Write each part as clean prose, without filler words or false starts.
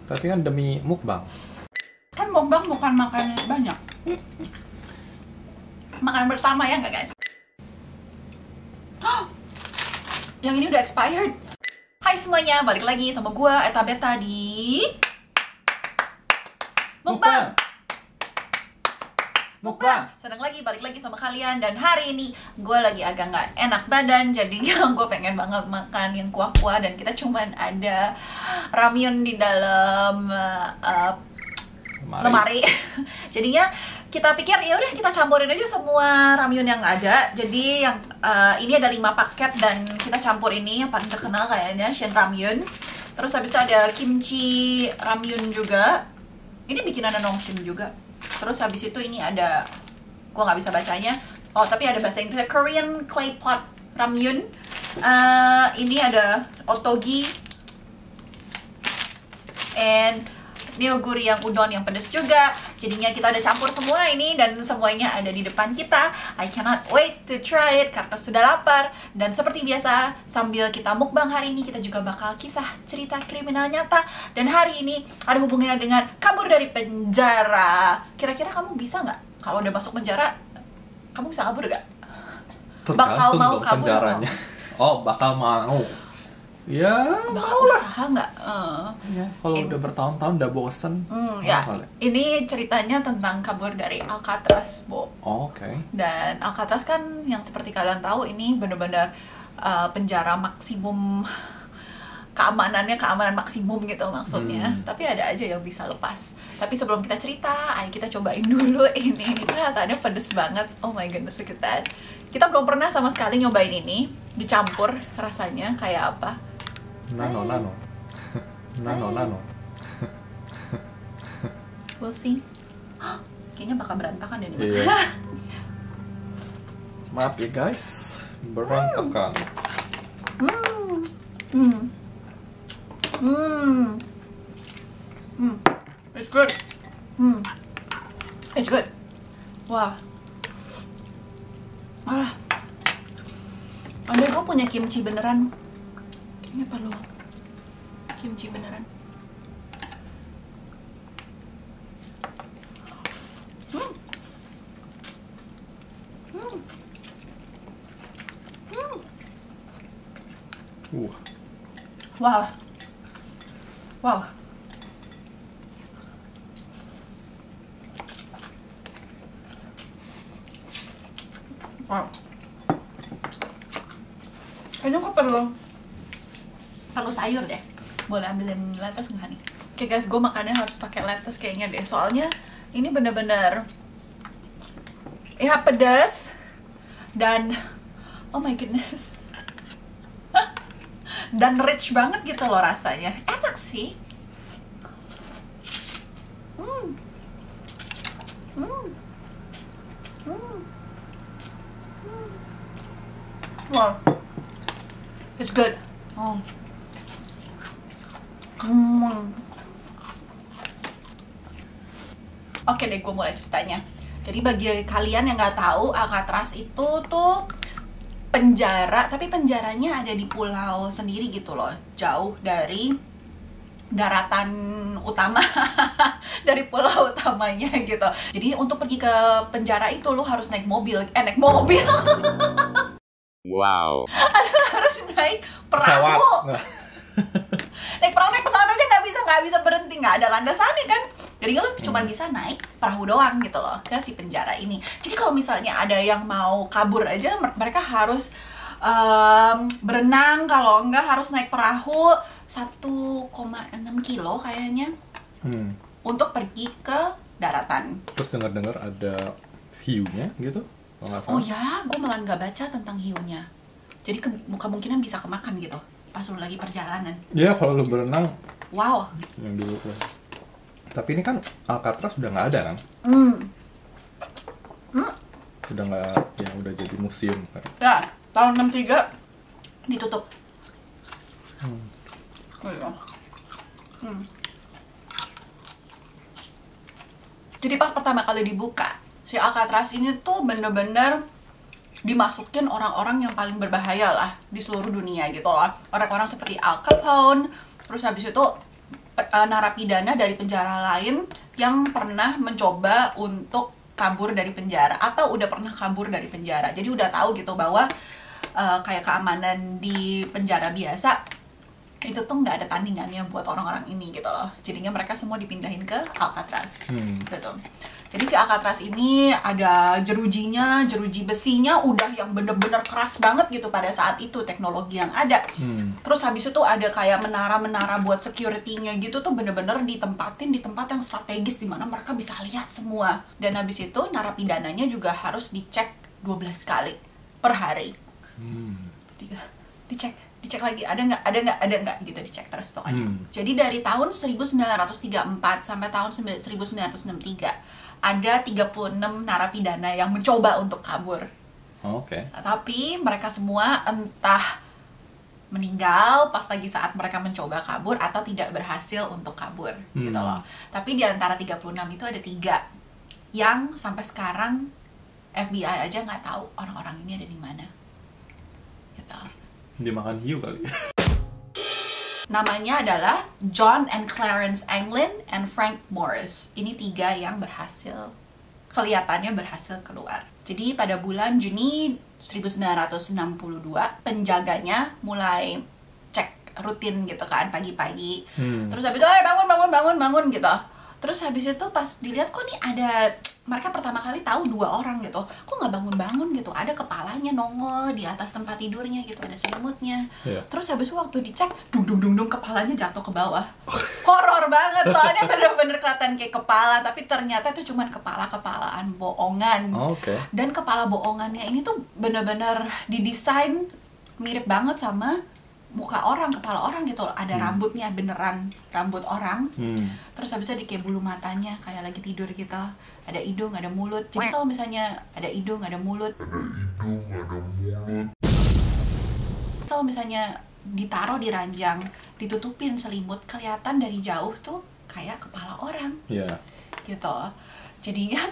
Tapi kan demi mukbang. Kan mukbang bukan makan banyak. Makan bersama ya nggak guys? Yang ini udah expired. Hai semuanya, balik lagi sama gue Eta Beta di Mukbang. Senang lagi balik lagi sama kalian. Dan hari ini gue lagi agak nggak enak badan, jadi gue pengen banget makan yang kuah-kuah. Dan kita cuman ada ramyun di dalam lemari. Jadinya kita pikir ya udah kita campurin aja semua ramyun yang ada. Jadi yang ini ada 5 paket dan kita campur ini yang paling terkenal kayaknya Shin Ramyun. Terus habis itu ada kimchi ramyun juga. Ini bikinan Nongshim juga. Terus habis itu ini ada, gua nggak bisa bacanya. Oh tapi ada bahasa Inggrisnya, Korean clay pot ramyun. Ini ada otogi and neoguri yang udon yang pedas juga. Jadinya kita udah campur semua ini dan semuanya ada di depan kita. I cannot wait to try it karena sudah lapar. Dan seperti biasa, sambil kita mukbang hari ini, kita juga bakal kisah cerita kriminal nyata. Dan hari ini ada hubungannya dengan kabur dari penjara. Kira-kira kamu bisa nggak? Kalau udah masuk penjara, kamu bisa kabur nggak? Bakal mau kabur penjaranya. Oh, bakal mau. Ya, bakal usaha nggak? Ya, kalau udah bertahun-tahun udah bosen. Ya, ini ceritanya tentang kabur dari Alcatraz, Bo. Oh, Oke. Dan Alcatraz kan yang seperti kalian tahu ini benar-benar penjara maksimum, keamanan maksimum gitu maksudnya. Tapi ada aja yang bisa lepas. Tapi sebelum kita cerita, ayo kita cobain dulu ini. Ini kelihatannya pedes banget. Oh my goodness, look at that. Kita belum pernah sama sekali nyobain ini. Dicampur rasanya kayak apa? Nano. We'll see. Kayaknya bakal berantakan deh nih. Iya. Maaf ya guys, berantakan. It's good. It's good. Wah. Ada gue punya kimchi beneran. Kayaknya perlu kimchi beneran. Wow. Wow. Wow. Kayaknya gue perlu sayur deh. Boleh ambilin lettuce nggak nih? Oke guys, gue makannya harus pakai lettuce kayaknya deh. Soalnya ini bener-bener ya pedas dan oh my goodness. Dan rich banget gitu loh rasanya. Enak sih. Wow. It's good. Oke deh, gue mulai ceritanya. Jadi bagi kalian yang nggak tahu, Alcatraz itu tuh penjara, tapi penjaranya ada di pulau sendiri gitu loh, jauh dari daratan utama, dari pulau utamanya gitu. Jadi untuk pergi ke penjara itu lo harus naik mobil, Wow. Harus naik perahu. Naik perahu, naik pesawat aja nggak bisa berhenti, nggak ada landasannya kan. Jadi lo cuma bisa naik perahu doang gitu loh ke si penjara ini. Jadi kalau misalnya ada yang mau kabur aja, mereka harus berenang, kalau enggak harus naik perahu 1,6 kilo kayaknya untuk pergi ke daratan. Terus dengar ada hiunya gitu? Oh ya, gue malah nggak baca tentang hiunya. Jadi kemungkinan bisa kemakan gitu pas lu lagi perjalanan. Iya, kalau lu berenang. Wow. Yang dulu tuh. Tapi ini kan Alcatraz sudah nggak ada kan? Sudah nggak, ya udah jadi museum kan? Ya, tahun 63 ditutup. Jadi pas pertama kali dibuka, si Alcatraz ini tuh bener-bener dimasukin orang-orang yang paling berbahaya lah di seluruh dunia gitu loh. Orang-orang seperti Al Capone, terus habis itu narapidana dari penjara lain yang pernah mencoba untuk kabur dari penjara atau udah pernah kabur dari penjara. Jadi udah tahu gitu bahwa kayak keamanan di penjara biasa itu tuh nggak ada tandingannya buat orang-orang ini gitu loh. Jadinya mereka semua dipindahin ke Alcatraz gitu. Jadi si Alcatraz ini ada jerujinya, jeruji besinya udah yang bener-bener keras banget gitu pada saat itu teknologi yang ada. Terus habis itu ada kayak menara-menara buat security-nya gitu tuh bener-bener ditempatin di tempat yang strategis di mana mereka bisa lihat semua. Dan habis itu narapidananya juga harus dicek 12 kali per hari. Dicek lagi ada nggak gitu, dicek terus pokoknya. Jadi dari tahun 1934 sampai tahun 1963 ada 36 narapidana yang mencoba untuk kabur. Oke. Tapi mereka semua entah meninggal pas lagi saat mereka mencoba kabur atau tidak berhasil untuk kabur gitu loh. Tapi di antara 36 itu ada 3 yang sampai sekarang FBI aja nggak tahu orang-orang ini ada di mana. Gitu. Dimakan hiu kali. Namanya adalah John and Clarence Anglin and Frank Morris. Ini 3 yang kelihatannya berhasil keluar. Jadi pada bulan Juni 1962 penjaganya mulai cek rutin gitu kan pagi-pagi. Terus habis itu bangun gitu. Terus habis itu pas dilihat kok nih ada, mereka pertama kali tahu 2 orang gitu, kok nggak bangun-bangun gitu, ada kepalanya nongol di atas tempat tidurnya gitu, ada selimutnya. Terus habis itu waktu dicek, dung kepalanya jatuh ke bawah. Horor banget soalnya bener-bener kelihatan kayak kepala, tapi ternyata itu cuman kepala-kepalaan bohongan. Dan kepala bohongannya ini tuh bener-bener didesain mirip banget sama muka orang, kepala orang gitu. Ada rambutnya beneran rambut orang. Terus habis itu ada kayak bulu matanya kayak lagi tidur gitu. Ada hidung, ada mulut. Jadi kalau misalnya ada hidung, ada mulut. Kalau misalnya ditaruh di ranjang, ditutupin selimut, kelihatan dari jauh tuh kayak kepala orang. Gitu. Jadinya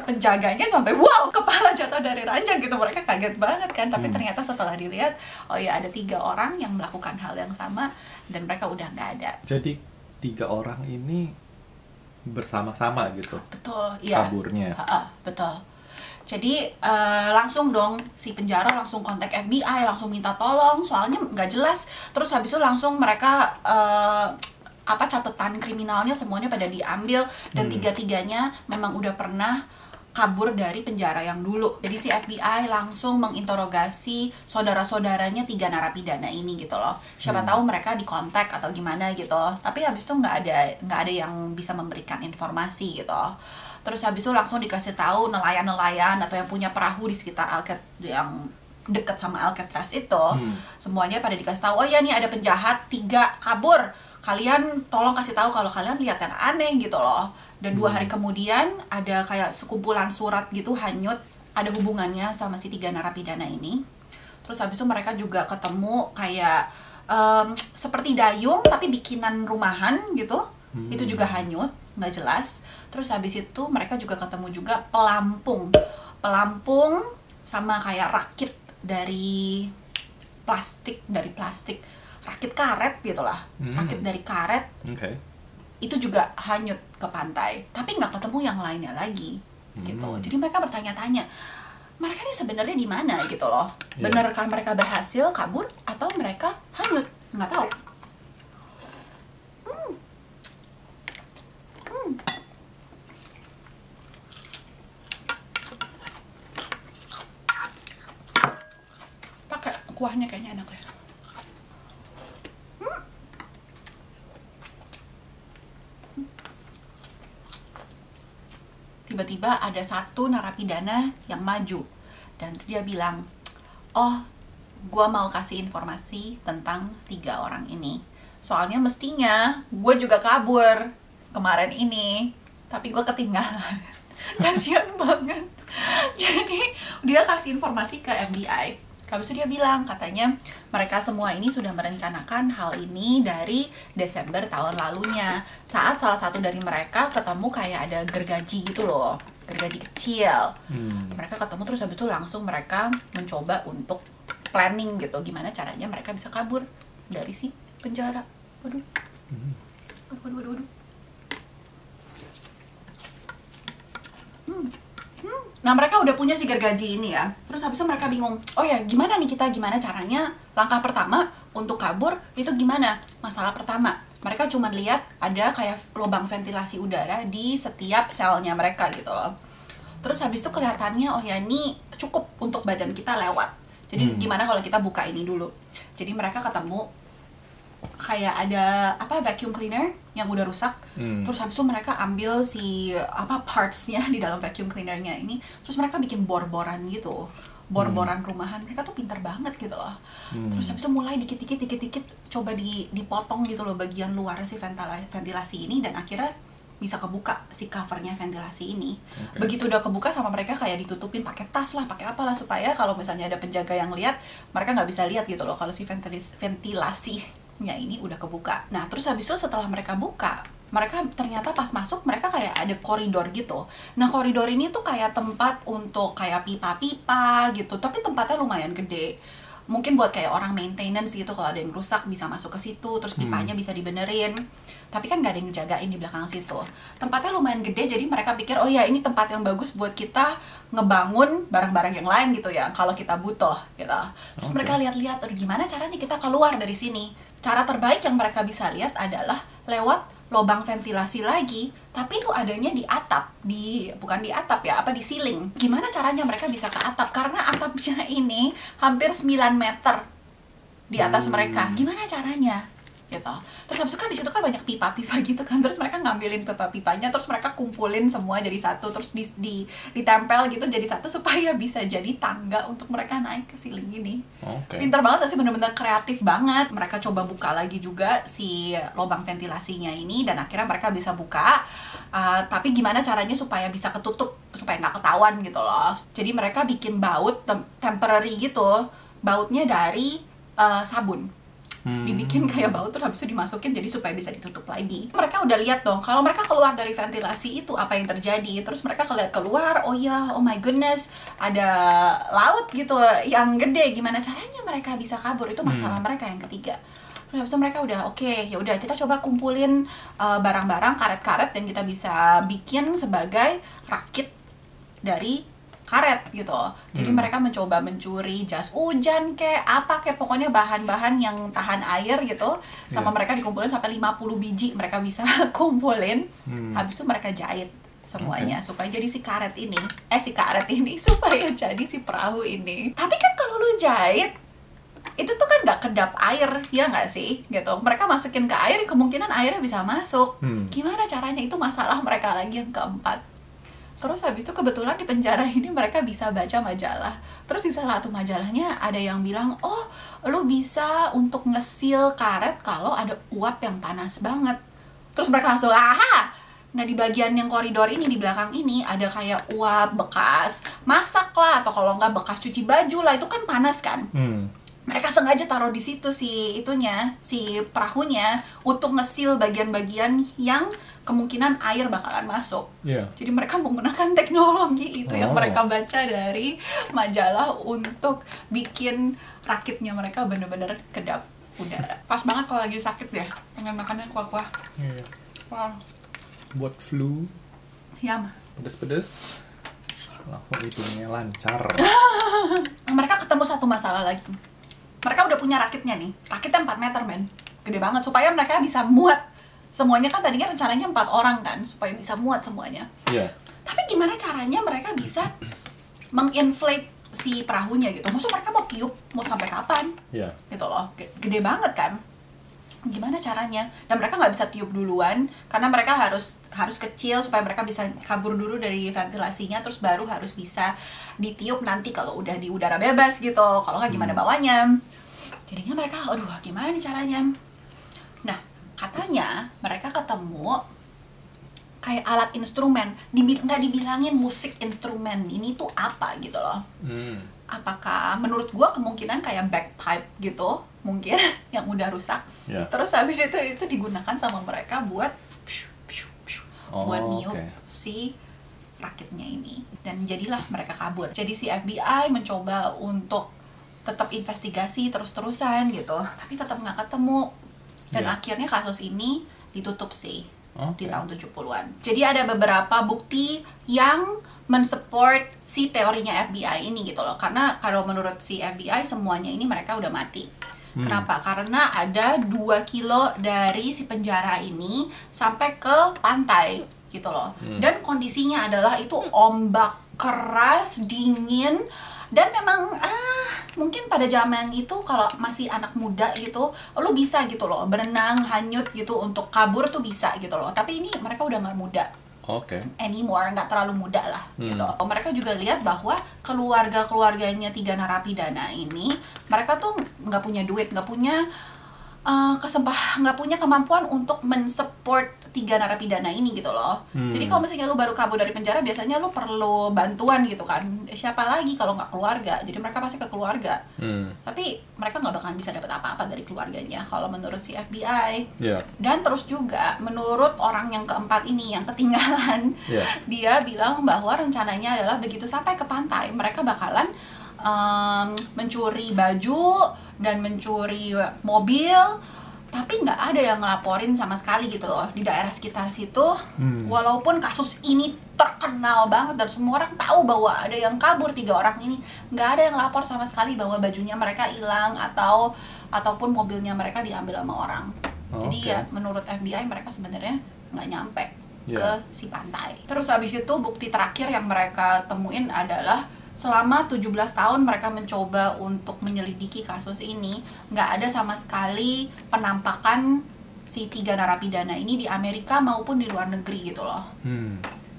penjaganya sampai wow, kepala jatuh dari ranjang gitu. Mereka kaget banget kan. Tapi ternyata setelah dilihat, oh ya ada 3 orang yang melakukan hal yang sama dan mereka udah nggak ada. Jadi 3 orang ini bersama-sama gitu. Betul, iya. Kaburnya. Betul. Jadi langsung dong si penjara langsung kontak FBI, langsung minta tolong soalnya nggak jelas. Terus habis itu langsung mereka catatan kriminalnya semuanya pada diambil dan 3-tiganya memang udah pernah kabur dari penjara yang dulu. Jadi si FBI langsung menginterogasi saudara-saudaranya 3 narapidana ini gitu loh. Siapa tahu mereka dikontak atau gimana gitu. Tapi habis itu nggak ada yang bisa memberikan informasi gitu. Terus habis itu langsung dikasih tahu nelayan-nelayan atau yang punya perahu di sekitar yang dekat sama Alcatraz itu, semuanya pada dikasih tahu, oh ya nih ada penjahat 3 kabur. Kalian tolong kasih tahu kalau kalian lihat yang aneh gitu loh. Dan 2 hari kemudian ada kayak sekumpulan surat gitu hanyut, ada hubungannya sama si 3 narapidana ini. Terus habis itu mereka juga ketemu kayak seperti dayung tapi bikinan rumahan gitu. Itu juga hanyut, nggak jelas. Terus habis itu mereka juga ketemu juga pelampung sama kayak rakit dari plastik, rakit karet gitulah, rakit dari karet. Itu juga hanyut ke pantai, tapi nggak ketemu yang lainnya lagi gitu. Jadi mereka bertanya-tanya, mereka ini sebenarnya di mana gitu loh. Benarkah mereka berhasil kabur atau mereka hanyut? Nggak tahu. Pakai kuahnya kayaknya enak deh. Tiba-tiba ada 1 narapidana yang maju dan dia bilang, oh gue mau kasih informasi tentang 3 orang ini. Soalnya mestinya gue juga kabur kemarin ini, tapi gue ketinggalan. Kasian banget. Jadi dia kasih informasi ke FBI. Habis itu dia bilang, katanya mereka semua ini sudah merencanakan hal ini dari Desember tahun lalunya. Saat salah satu dari mereka ketemu kayak ada gergaji gitu loh, gergaji kecil. Mereka ketemu terus habis itu langsung mereka mencoba untuk planning gitu, gimana caranya mereka bisa kabur dari si penjara. Waduh. Waduh. Nah mereka udah punya si gergaji ini ya. Terus habis itu mereka bingung, oh ya gimana nih kita, gimana caranya? Langkah pertama untuk kabur itu gimana? Masalah pertama, mereka cuma lihat ada kayak lubang ventilasi udara di setiap selnya mereka gitu loh. Terus habis itu kelihatannya, oh ya ini cukup untuk badan kita lewat. Jadi gimana kalau kita buka ini dulu? Jadi mereka ketemu kayak ada vacuum cleaner yang udah rusak. Terus habis itu mereka ambil si partsnya di dalam vacuum cleanernya ini. Terus mereka bikin bor-boran gitu, bor-boran rumahan. Mereka tuh pinter banget gitu loh. Terus habis itu mulai dikit-dikit coba dipotong gitu loh bagian luar si ventilasi ini, dan akhirnya bisa kebuka si covernya ventilasi ini. Begitu udah kebuka sama mereka kayak ditutupin pakai tas lah, pakai apalah, supaya kalau misalnya ada penjaga yang lihat, mereka nggak bisa lihat gitu loh kalau si ventilasinya ini udah kebuka. Nah terus habis itu setelah mereka buka, mereka ternyata pas masuk mereka kayak ada koridor gitu. Nah koridor ini tuh kayak tempat untuk kayak pipa-pipa gitu, tapi tempatnya lumayan gede. Mungkin buat kayak orang maintenance gitu, kalau ada yang rusak bisa masuk ke situ, terus pipanya bisa dibenerin. Tapi kan nggak ada yang jagain di belakang situ. Tempatnya lumayan gede, jadi mereka pikir, oh ya ini tempat yang bagus buat kita ngebangun barang-barang yang lain gitu ya, kalau kita butuh gitu. Terus mereka lihat-lihat, gimana caranya kita keluar dari sini? Cara terbaik yang mereka bisa lihat adalah lewat lubang ventilasi lagi, tapi itu adanya di atap, bukan di atap ya, di ceiling. Gimana caranya mereka bisa ke atap? Karena atapnya ini hampir 9 meter di atas mereka. Gimana caranya? Gitu. Terus habis itu kan di situ kan banyak pipa-pipa gitu kan. Terus mereka ngambilin pipa-pipanya, terus mereka kumpulin semua jadi satu, terus ditempel gitu jadi satu supaya bisa jadi tangga untuk mereka naik ke ceiling ini. Pintar banget sih, bener-bener kreatif banget. Mereka coba buka lagi juga si lubang ventilasinya ini, dan akhirnya mereka bisa buka. Tapi gimana caranya supaya bisa ketutup, supaya nggak ketahuan gitu loh. Jadi mereka bikin baut temporary gitu, bautnya dari sabun. Dibikin kayak baut, terus habis itu dimasukin jadi supaya bisa ditutup lagi. Mereka udah lihat dong, kalau mereka keluar dari ventilasi itu apa yang terjadi. Terus mereka keluar, oh ya, oh my goodness, ada laut gitu yang gede. Gimana caranya mereka bisa kabur? Itu masalah mereka yang ketiga. Terus habis itu mereka udah oke, ya udah kita coba kumpulin barang-barang, karet-karet yang kita bisa bikin sebagai rakit dari karet gitu. Jadi mereka mencoba mencuri jas hujan kayak pokoknya bahan-bahan yang tahan air gitu. Sama mereka dikumpulin sampai 50 biji mereka bisa kumpulin. Habis itu mereka jahit semuanya supaya jadi si karet ini supaya jadi si perahu ini. Tapi kan kalau lu jahit itu tuh kan nggak kedap air, ya nggak sih gitu. Mereka masukin ke air, kemungkinan airnya bisa masuk. Gimana caranya? Itu masalah mereka lagi yang keempat. Terus habis itu kebetulan di penjara ini mereka bisa baca majalah. Terus di salah satu majalahnya ada yang bilang, oh lu bisa untuk ngesil karet kalau ada uap yang panas banget. Terus mereka langsung, aha! Nah di bagian yang koridor ini, di belakang ini ada kayak uap bekas masak lah, atau kalau nggak bekas cuci baju lah, itu kan panas kan. Mereka sengaja taruh di situ si perahunya untuk ngesil bagian-bagian yang kemungkinan air bakalan masuk. Jadi mereka menggunakan teknologi itu yang mereka baca dari majalah untuk bikin rakitnya mereka bener-bener kedap udara. Pas banget kalau lagi sakit ya, pengen makannya kuah-kuah. Wow. Buat flu, Yam. pedes-pedes, langsung hidungnya lancar. Mereka ketemu satu masalah lagi. Mereka udah punya rakitnya nih, rakitnya 4 meter men, gede banget, supaya mereka bisa muat semuanya. Kan tadinya rencananya 4 orang kan, supaya bisa muat semuanya. Tapi gimana caranya mereka bisa menginflate si perahunya gitu? Maksud mereka mau tiup, mau sampai kapan? Gitu loh, gede banget kan. Gimana caranya? Dan mereka nggak bisa tiup duluan, karena mereka harus kecil supaya mereka bisa kabur dulu dari ventilasinya, terus baru harus bisa ditiup nanti kalau udah di udara bebas gitu. Kalau nggak gimana bawanya? Jadinya mereka, aduh gimana nih caranya? Nah, katanya mereka ketemu kayak alat instrumen, nggak dibilangin musik instrumen ini tuh apa gitu loh. Apakah menurut gua kemungkinan kayak bagpipe gitu mungkin yang udah rusak. Terus habis itu digunakan sama mereka buat buat niup si rakitnya ini, dan jadilah mereka kabur. Jadi si FBI mencoba untuk tetap investigasi terus-terusan gitu, tapi tetap nggak ketemu. Dan akhirnya kasus ini ditutup sih Oke. di tahun 70-an. Jadi ada beberapa bukti yang mensupport si teorinya FBI ini gitu loh. Karena kalau menurut si FBI semuanya ini mereka udah mati. Kenapa? Karena ada 2 kilo dari si penjara ini sampai ke pantai gitu loh. Dan kondisinya adalah itu ombak keras, dingin, dan memang mungkin pada zaman itu kalau masih anak muda gitu, lo bisa gitu loh berenang, hanyut gitu untuk kabur tuh bisa gitu loh. Tapi ini mereka udah nggak muda Oke. anymore, nggak terlalu muda lah gitu. Mereka juga lihat bahwa keluarganya 3 narapidana ini, mereka tuh nggak punya duit, nggak punya nggak punya kemampuan untuk mensupport 3 narapidana ini gitu loh. Jadi kalau misalnya lu baru kabur dari penjara, biasanya lu perlu bantuan gitu kan. Siapa lagi kalau nggak keluarga? Jadi mereka pasti ke keluarga. Tapi mereka nggak bakalan bisa dapat apa-apa dari keluarganya kalau menurut si FBI. Yeah. Dan terus juga menurut orang yang keempat ini yang ketinggalan, Yeah. dia bilang bahwa rencananya adalah begitu sampai ke pantai, mereka bakalan mencuri baju dan mencuri mobil, tapi nggak ada yang ngelaporin sama sekali gitu loh di daerah sekitar situ. Walaupun kasus ini terkenal banget dan semua orang tahu bahwa ada yang kabur 3 orang ini, nggak ada yang lapor sama sekali bahwa bajunya mereka hilang ataupun mobilnya mereka diambil sama orang. Jadi ya menurut FBI mereka sebenarnya nggak nyampe ke si pantai. Terus habis itu bukti terakhir yang mereka temuin adalah selama 17 tahun mereka mencoba untuk menyelidiki kasus ini, nggak ada sama sekali penampakan si 3 narapidana ini di Amerika maupun di luar negeri gitu loh.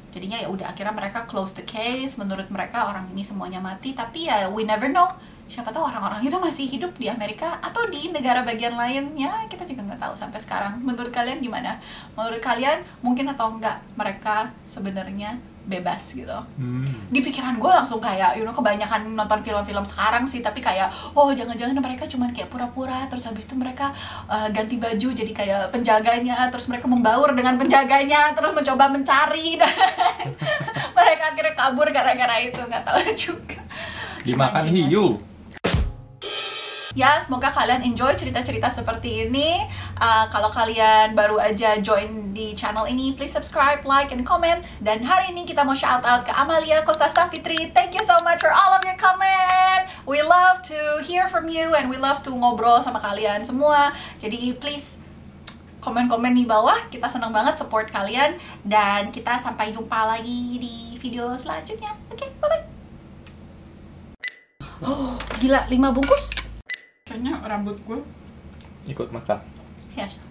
Jadinya ya udah akhirnya mereka close the case. Menurut mereka orang ini semuanya mati, tapi ya we never know. Siapa tahu orang-orang itu masih hidup di Amerika atau di negara bagian lain, ya kita juga nggak tahu sampai sekarang. Menurut kalian gimana? Menurut kalian mungkin atau enggak mereka sebenarnya bebas gitu? Di pikiran gue langsung kayak, kebanyakan nonton film-film sekarang sih, tapi kayak, oh jangan-jangan mereka cuman kayak pura-pura, terus habis itu mereka ganti baju jadi kayak penjaganya, terus mereka membaur dengan penjaganya, terus mencoba mencari, dan mereka akhirnya kabur gara-gara itu, nggak tahu juga. Dimakan hiu. Ya, semoga kalian enjoy cerita-cerita seperti ini. Kalau kalian baru aja join di channel ini, please subscribe, like, and comment. Dan hari ini kita mau shout out ke Amalia Kosta Safitri. Thank you so much for all of your comment. We love to hear from you and we love to ngobrol sama kalian semua. Jadi please komen-komen di bawah. Kita senang banget support kalian. Dan kita sampai jumpa lagi di video selanjutnya. Oke, bye-bye. Oh, gila, 5 bungkus? Kayaknya rambut gue Ikut makan. Yes.